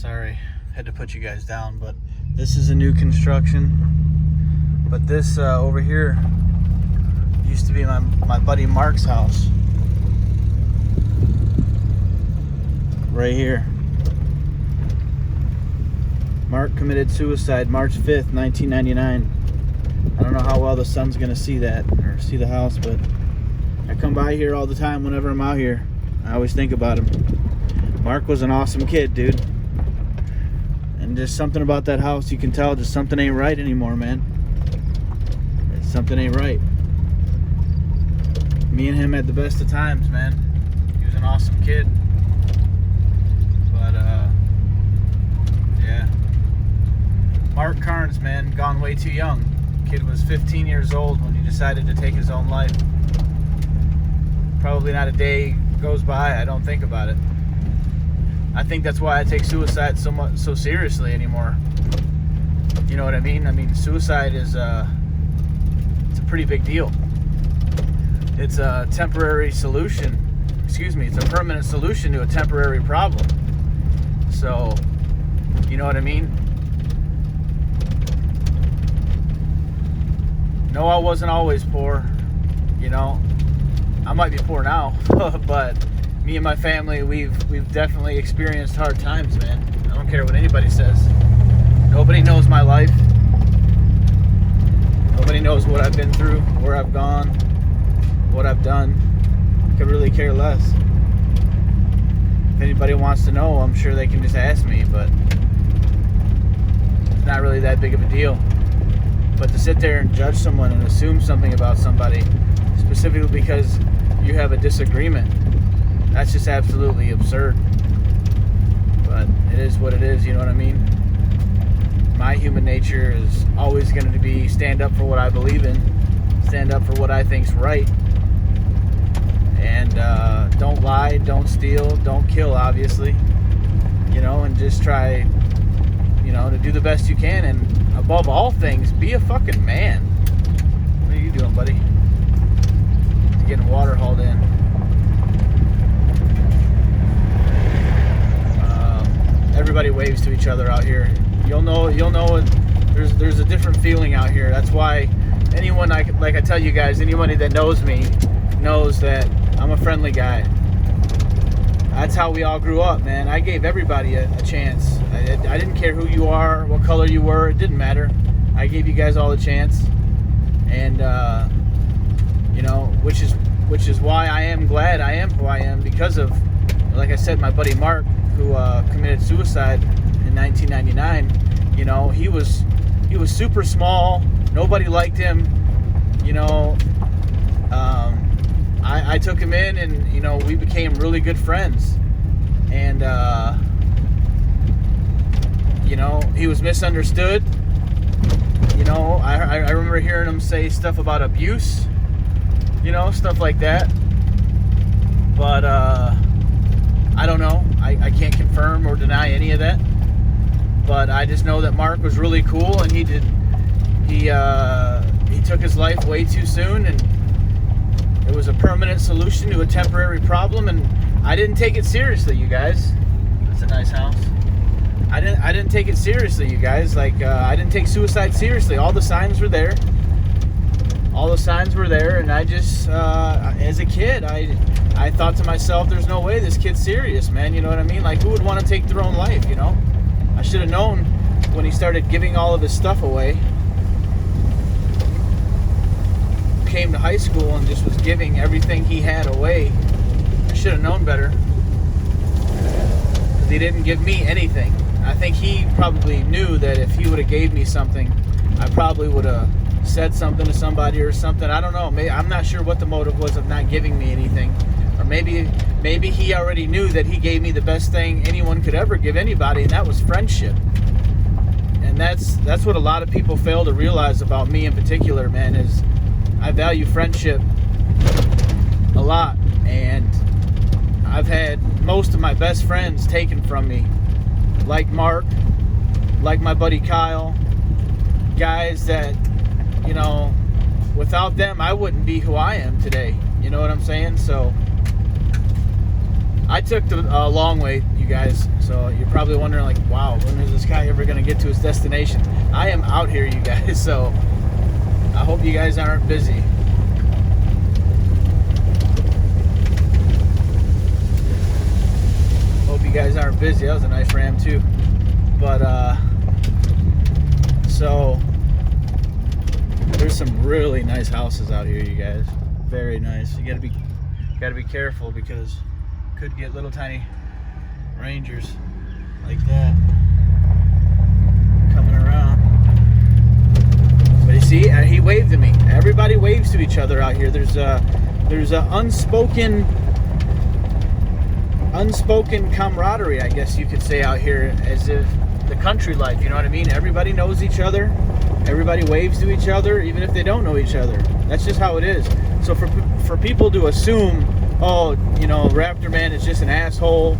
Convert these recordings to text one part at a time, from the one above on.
Sorry, had to put you guys down, but this is a new construction. But this over here used to be my buddy Mark's house. Right here. Mark committed suicide March 5th, 1999. I don't know how well the sun's gonna see that or see the house, but I come by here all the time whenever I'm out here. I always think about him. Mark was an awesome kid, dude. And just something about that house, you can tell just something ain't right anymore, man. Something ain't right. Me and him had the best of times, man. He was an awesome kid. But, yeah. Mark Carnes, man, gone way too young. Kid was 15 years old when he decided to take his own life. Probably not a day goes by I don't think about it. I think that's why I take suicide so seriously anymore. You know what I mean? I mean, suicide is it's a pretty big deal. It's a temporary solution. Excuse me, it's a permanent solution to a temporary problem. So, you know what I mean? No, I wasn't always poor. You know, I might be poor now, but me and my family, we've definitely experienced hard times, man. I don't care what anybody says. Nobody knows my life. Nobody knows what I've been through, where I've gone, what I've done. Could really care less. If anybody wants to know, I'm sure they can just ask me, but it's not really that big of a deal. But to sit there and judge someone and assume something about somebody, specifically because you have a disagreement, that's just absolutely absurd. But it is what it is, you know what I mean? My human nature is always going to be stand up for what I believe in, stand up for what I think's right, and don't lie, don't steal, don't kill, obviously, you know, and just try, you know, to do the best you can, and above all things, be a fucking man. What are you doing, buddy? Getting water hauled in. Everybody waves to each other out here. You'll know there's a different feeling out here. That's why anyone, like I tell you guys, anybody that knows me knows that I'm a friendly guy. That's how we all grew up, man. I gave everybody a chance. I didn't care who you are, what color you were, it didn't matter. I gave you guys all a chance. And you know, which is why I am glad I am who I am, because of, like I said, my buddy Mark, who committed suicide in 1999. You know, he was super small. Nobody liked him. You know, I took him in, and you know, we became really good friends. And you know, he was misunderstood. You know, I remember hearing him say stuff about abuse. You know, stuff like that. But I don't know. I can't confirm or deny any of that. But I just know that Mark was really cool, and he took his life way too soon, and it was a permanent solution to a temporary problem, and I didn't take it seriously, you guys. That's a nice house. I didn't take it seriously, you guys. Like I didn't take suicide seriously. All the signs were there. All the signs were there, and I just, as a kid, I thought to myself, there's no way this kid's serious, man. You know what I mean? Like, who would want to take their own life, you know? I should have known when he started giving all of his stuff away. Came to high school and just was giving everything he had away. I should have known better. Because he didn't give me anything. I think he probably knew that if he would have gave me something, I probably would have said something to somebody or something. I don't know. I'm not sure what the motive was of not giving me anything. Or maybe he already knew that he gave me the best thing anyone could ever give anybody, and that was friendship. And that's what a lot of people fail to realize about me in particular, man, is I value friendship a lot. And I've had most of my best friends taken from me. Like Mark, like my buddy Kyle. Guys that, you know, without them, I wouldn't be who I am today. You know what I'm saying? So I took the long way, you guys, so you're probably wondering, like, wow, when is this guy ever going to get to his destination? I am out here, you guys, so I hope you guys aren't busy. Hope you guys aren't busy. That was a nice Ram, too. But, so, there's some really nice houses out here, you guys. Very nice. You gotta be careful because could get little tiny Rangers like that coming around. But you see, he waved to me. Everybody waves to each other out here. There's a unspoken camaraderie, I guess you could say, out here, as if the country life, you know what I mean? Everybody knows each other. Everybody waves to each other, even if they don't know each other. That's just how it is. So for people to assume, oh, you know, Raptor Man is just an asshole,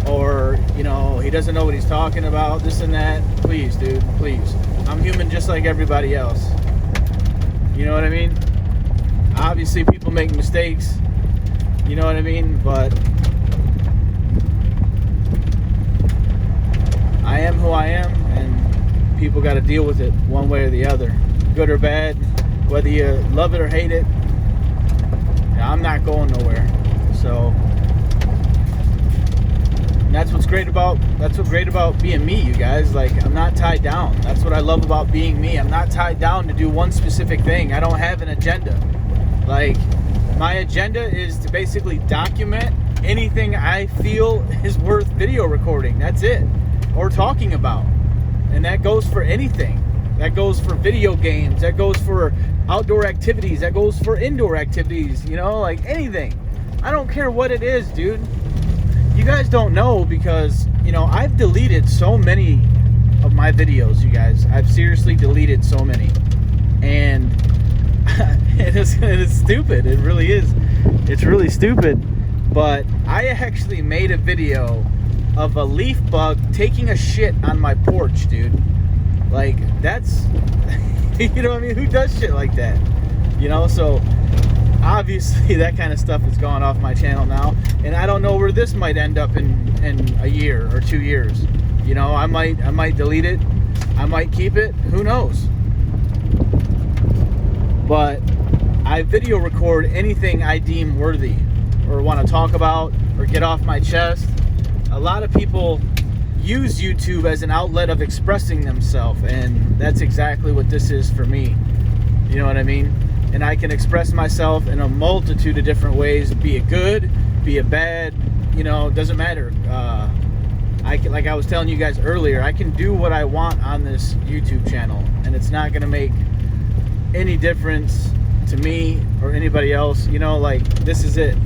or, you know, he doesn't know what he's talking about, this and that, please, dude, please. I'm human just like everybody else. You know what I mean? Obviously, people make mistakes. You know what I mean? But I am who I am, and people got to deal with it one way or the other, good or bad, whether you love it or hate it. I'm not going nowhere. So that's what's great about being me, you guys. Like, I'm not tied down. That's what I love about being me. I'm not tied down to do one specific thing. I don't have an agenda. Like, my agenda is to basically document anything I feel is worth video recording. That's it. Or talking about. And that goes for anything. That goes for video games. That goes for outdoor activities. That goes for indoor activities. You know, like anything. I don't care what it is, dude. You guys don't know because, you know, I've deleted so many of my videos, you guys. I've seriously deleted so many. And it is stupid. It really is. It's really stupid. But I actually made a video of a leaf bug taking a shit on my porch, dude. Like, that's, you know what I mean? Who does shit like that? You know, so obviously that kind of stuff has gone off my channel now, and I don't know where this might end up in a year or 2 years. You know, I might delete it, I might keep it, who knows? But I video record anything I deem worthy or want to talk about or get off my chest. A lot of people use YouTube as an outlet of expressing themselves, and that's exactly what this is for me. You know what I mean? And I can express myself in a multitude of different ways, be it good, be it bad, you know, it doesn't matter. Like I was telling you guys earlier, I can do what I want on this YouTube channel, and it's not going to make any difference to me or anybody else. You know, like, this is it.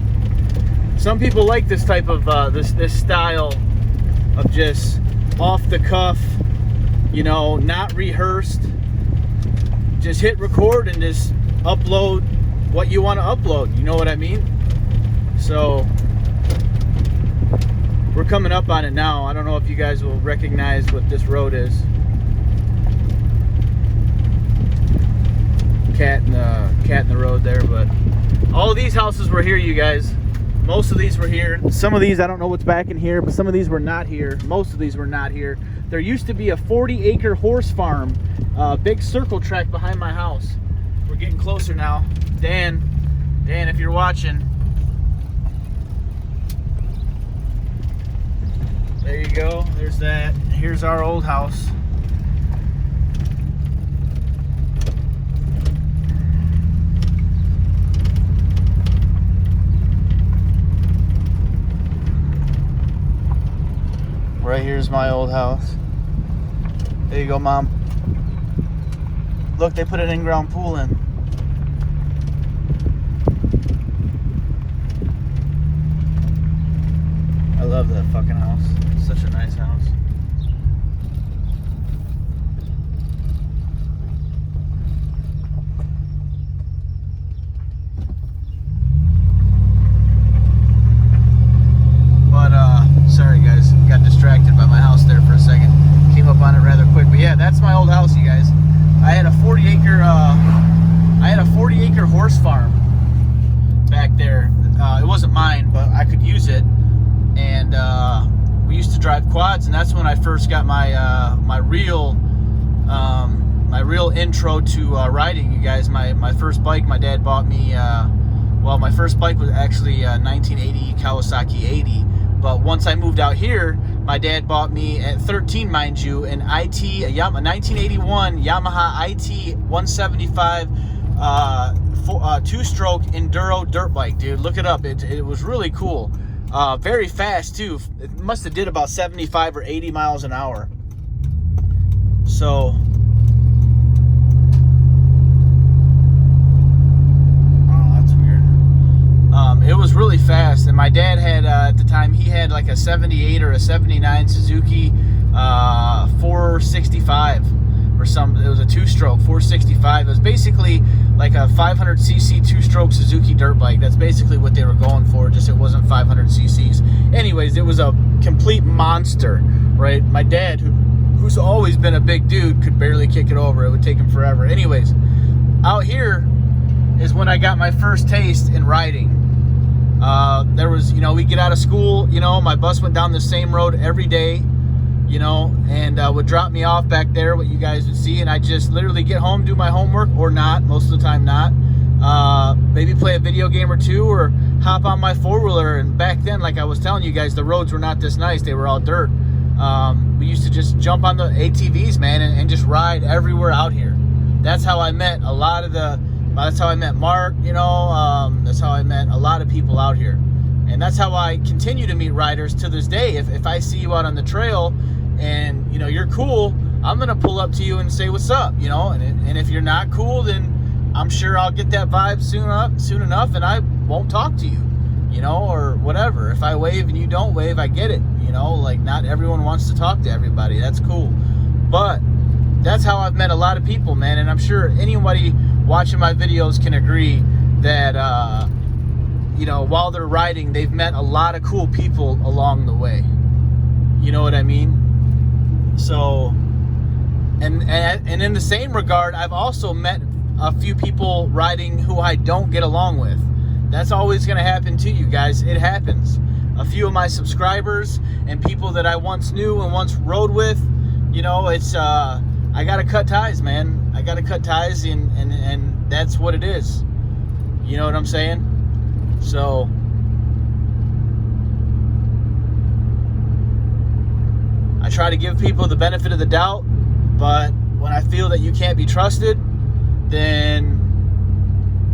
Some people like this type of, this style of just off the cuff, you know, not rehearsed. Just hit record and just upload what you want to upload. You know what I mean? So we're coming up on it now. I don't know if you guys will recognize what this road is. Cat in the road there, but all of these houses were here, you guys. Most of these were here. Some of these, I don't know what's back in here, but some of these were not here. Most of these were not here. There used to be a 40-acre horse farm, big circle track behind my house. We're getting closer now. Dan, if you're watching, there you go. There's that. Here's our old house. Right here's my old house. There you go, Mom. Look, they put an in-ground pool in. I love that fucking house. It's such a nice house. Sorry guys, got distracted by my house there for a second. Came up on it rather quick, but yeah, that's my old house, you guys. I had a 40-acre horse farm back there. It wasn't mine, but I could use it. to drive quads, and that's when I first got my my real intro to riding. You guys, my first bike, my dad bought me. Well, my first bike was actually a 1980 Kawasaki 80. But once I moved out here, my dad bought me at 13, mind you, a 1981 Yamaha IT 175 two-stroke enduro dirt bike, dude. Look it up. It was really cool. Very fast too. It must have did about 75 or 80 miles an hour. So it was really fast, and my dad had at the time, he had like a 78 or a 79 Suzuki 465 or something. It was a two-stroke 465. It was basically like a 500cc two-stroke Suzuki dirt bike. That's basically what they were going for, just it wasn't 500 cc's. Anyways, it was a complete monster, right? My dad, who's always been a big dude, could barely kick it over. It would take him forever. Anyways, out here is when I got my first taste in riding. There was, we get out of school, my bus went down the same road every day, and would drop me off back there, what you guys would see, and I just literally get home, do my homework, or not, most of the time not, maybe play a video game or two, or hop on my four-wheeler. And back then, like I was telling you guys, the roads were not this nice, they were all dirt. We used to just jump on the ATVs, man, and just ride everywhere out here. That's how I met that's how I met Mark, that's how I met a lot of people out here. And that's how I continue to meet riders to this day. If I see you out on the trail and, you're cool, I'm going to pull up to you and say, what's up, and if you're not cool, then I'm sure I'll get that vibe soon enough, and I won't talk to you, or whatever. If I wave and you don't wave, I get it, like not everyone wants to talk to everybody. That's cool. But that's how I've met a lot of people, man. And I'm sure anybody watching my videos can agree that, while they're riding, they've met a lot of cool people along the way. You know what I mean? So, and in the same regard, I've also met a few people riding who I don't get along with. That's always going to happen to you guys. It happens. A few of my subscribers and people that I once knew and once rode with, it's, I got to cut ties, man. I got to cut ties, and that's what it is. You know what I'm saying? So, I try to give people the benefit of the doubt, but when I feel that you can't be trusted, then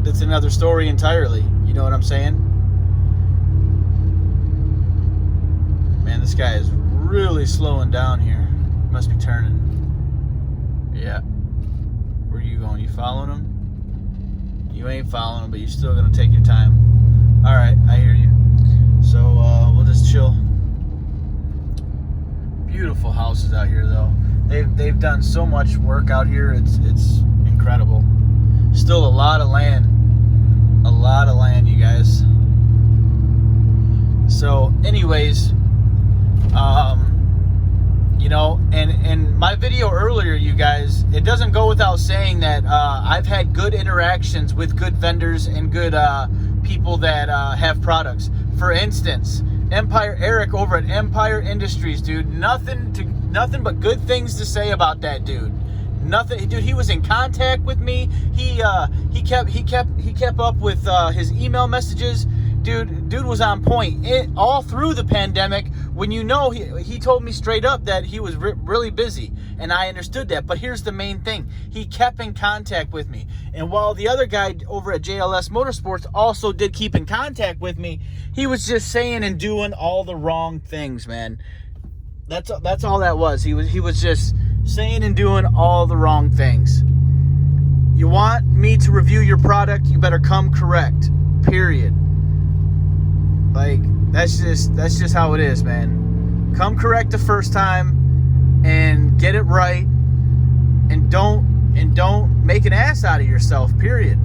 that's another story entirely. You know what I'm saying? Man, this guy is really slowing down here. Must be turning. Yeah. Where are you going? You following him? You ain't following him, but you're still going to take your time. All right, I hear you. So we'll just chill. Beautiful houses out here, though. They've done so much work out here. It's incredible. Still a lot of land. A lot of land, you guys. So, anyways, and my video earlier, you guys, it doesn't go without saying that I've had good interactions with good vendors and good people that have products. For instance, Eric over at Empire Industries, dude, nothing but good things to say about that dude. Nothing, dude. He was in contact with me. He kept up with his email messages. Dude was on point all through the pandemic. When he told me straight up that he was really busy, and I understood that. But here's the main thing: he kept in contact with me. And while the other guy over at JLS Motorsports also did keep in contact with me, he was just saying and doing all the wrong things, man. That's all that was. He was just saying and doing all the wrong things. You want me to review your product, you better come correct. Period. Like, that's just how it is, man. Come correct the first time and get it right, and don't make an ass out of yourself, period.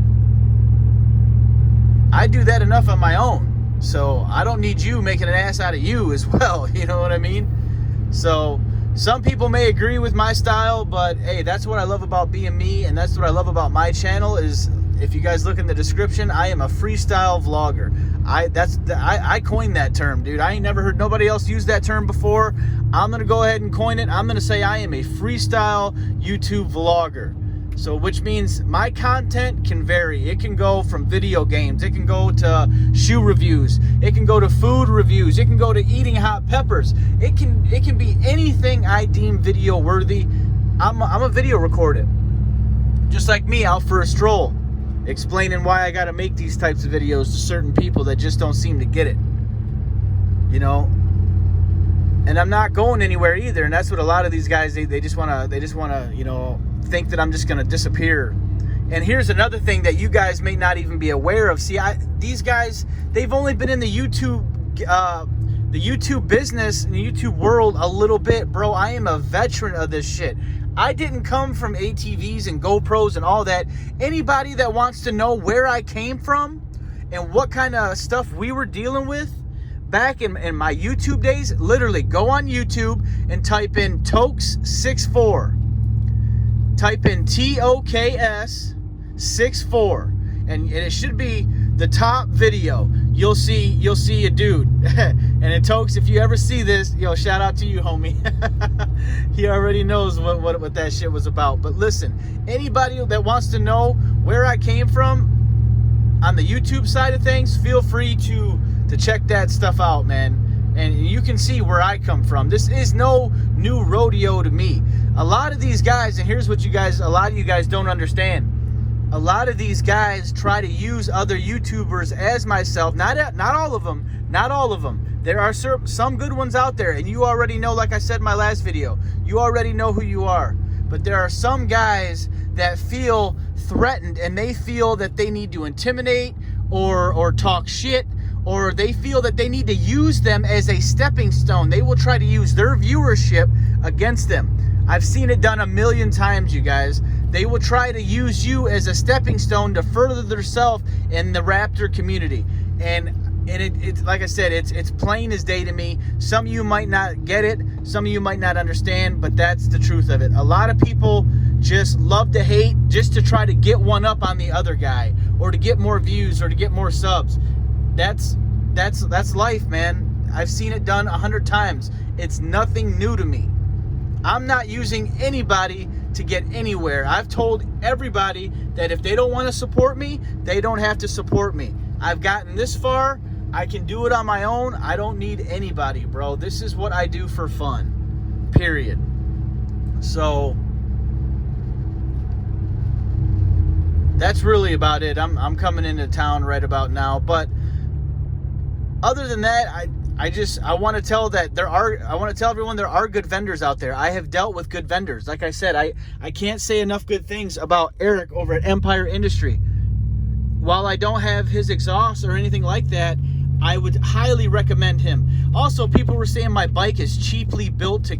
I do that enough on my own, so I don't need you making an ass out of you as well. You know what I mean? So some people may agree with my style, but hey, that's what I love about being me, and that's what I love about my channel is if you guys look in the description, I am a freestyle vlogger. I coined that term, dude. I ain't never heard nobody else use that term before. I'm gonna go ahead and coin it. I'm gonna say I am a freestyle YouTube vlogger. So, which means my content can vary. It can go from video games. It can go to shoe reviews. It can go to food reviews. It can go to eating hot peppers. It can be anything I deem video worthy. I'm a video recorder. Just like me, out for a stroll, explaining why I got to make these types of videos to certain people that just don't seem to get it. You know, and I'm not going anywhere either. And that's what a lot of these guys they just wanna you know, think that I'm just gonna disappear. And here's another thing that you guys may not even be aware of. See, these guys, they've only been in the YouTube business, in the YouTube world a little bit, bro. I am a veteran of this shit. I didn't come from ATVs and GoPros and all that. Anybody that wants to know where I came from and what kind of stuff we were dealing with back in my YouTube days, literally go on YouTube and type in Toks64. Type in TOKS64, and it should be the top video. You'll see a dude. And it Tokes, if you ever see this, yo, shout out to you, homie. He already knows what that shit was about. But listen, anybody that wants to know where I came from on the YouTube side of things, feel free to check that stuff out, man. And you can see where I come from. This is no new rodeo to me. A lot of these guys, and here's what a lot of you guys don't understand. A lot of these guys try to use other YouTubers as myself. Not all of them. Not all of them. There are some good ones out there, and you already know, like I said in my last video, you already know who you are. But there are some guys that feel threatened, and they feel that they need to intimidate or talk shit, or they feel that they need to use them as a stepping stone. They will try to use their viewership against them. I've seen it done a million times, you guys. They will try to use you as a stepping stone to further themselves in the Raptor community. And it's like I said, it's plain as day to me. Some of you might not get it. Some of you might not understand, but that's the truth of it. A lot of people just love to hate just to try to get one up on the other guy, or to get more views, or to get more subs. That's life, man. I've seen it done 100 times. It's nothing new to me. I'm not using anybody to get anywhere. I've told everybody that if they don't want to support me, they don't have to support me. I've gotten this far. I can do it on my own. I don't need anybody, bro. This is what I do for fun. Period. So that's really about it. I'm coming into town right about now, but other than that, I want to tell everyone there are good vendors out there. I have dealt with good vendors. Like I said, I can't say enough good things about Eric over at Empire Industry. While I don't have his exhaust or anything like that, I would highly recommend him. Also, people were saying my bike is cheaply built.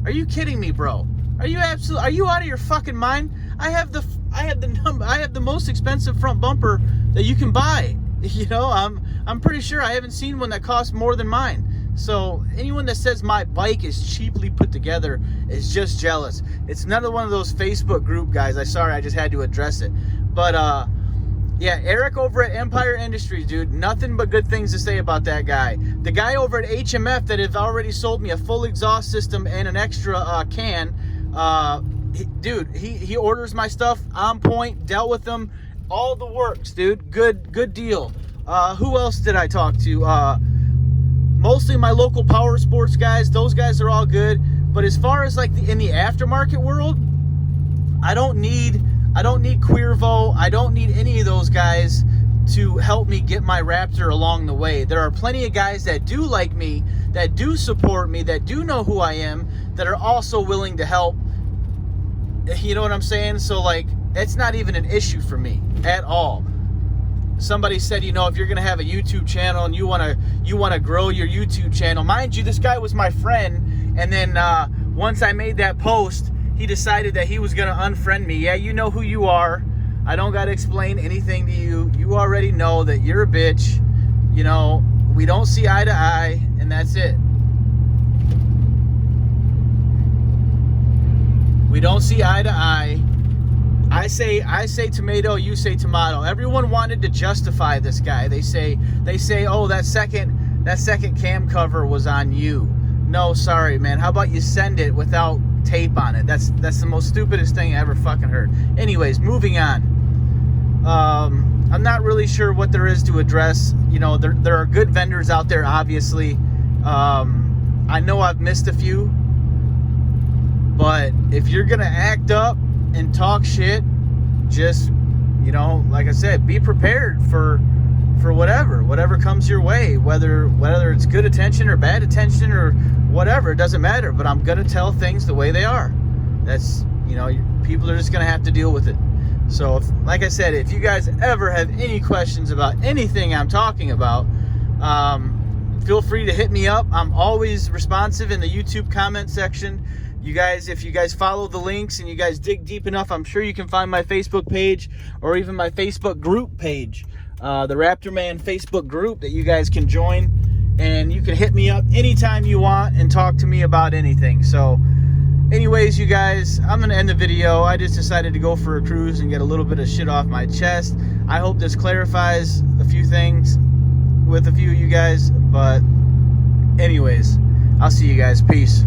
Are you kidding me, bro? Are you out of your fucking mind? I have the most expensive front bumper that you can buy. You know, I'm pretty sure I haven't seen one that costs more than mine. So anyone that says my bike is cheaply put together is just jealous. It's another one of those Facebook group guys. I just had to address it. But yeah, Eric over at Empire Industries, dude, nothing but good things to say about that guy. The guy over at HMF that have already sold me a full exhaust system and an extra can, dude, he orders my stuff on point, dealt with them, all the works, dude. Good deal. Who else did I talk to? Mostly my local power sports guys. Those guys are all good. But as far as like in the aftermarket world, I don't need Queervo. I don't need any of those guys to help me get my Raptor along the way. There are plenty of guys that do like me, that do support me, that do know who I am, that are also willing to help. You know what I'm saying? So like, it's not even an issue for me at all. Somebody said, you know, if you're gonna have a YouTube channel and you wanna grow your YouTube channel, mind you, this guy was my friend, and then once I made that post, he decided that he was gonna unfriend me. Yeah, you know who you are. I don't gotta explain anything to you. You already know that you're a bitch. You know, we don't see eye to eye, and that's it. We don't see eye to eye. I say tomato, you say tomato. Everyone wanted to justify this guy. They say, oh, that second cam cover was on you. No, sorry, man. How about you send it without tape on it? That's the most stupidest thing I ever fucking heard. Anyways, moving on. I'm not really sure what there is to address. You know, there are good vendors out there, obviously. I know I've missed a few, but if you're gonna act up and talk shit, just, you know, like I said, be prepared for whatever comes your way, whether it's good attention or bad attention or whatever, it doesn't matter. But I'm gonna tell things the way they are. That's, you know, people are just gonna have to deal with it. So like I said, if you guys ever have any questions about anything I'm talking about, feel free to hit me up. I'm always responsive in the YouTube comment section. You guys, if you guys follow the links and you guys dig deep enough, I'm sure you can find my Facebook page or even my Facebook group page, the Raptor Man Facebook group that you guys can join, and you can hit me up anytime you want and talk to me about anything. So anyways, you guys, I'm going to end the video. I just decided to go for a cruise and get a little bit of shit off my chest. I hope this clarifies a few things with a few of you guys. But anyways, I'll see you guys. Peace.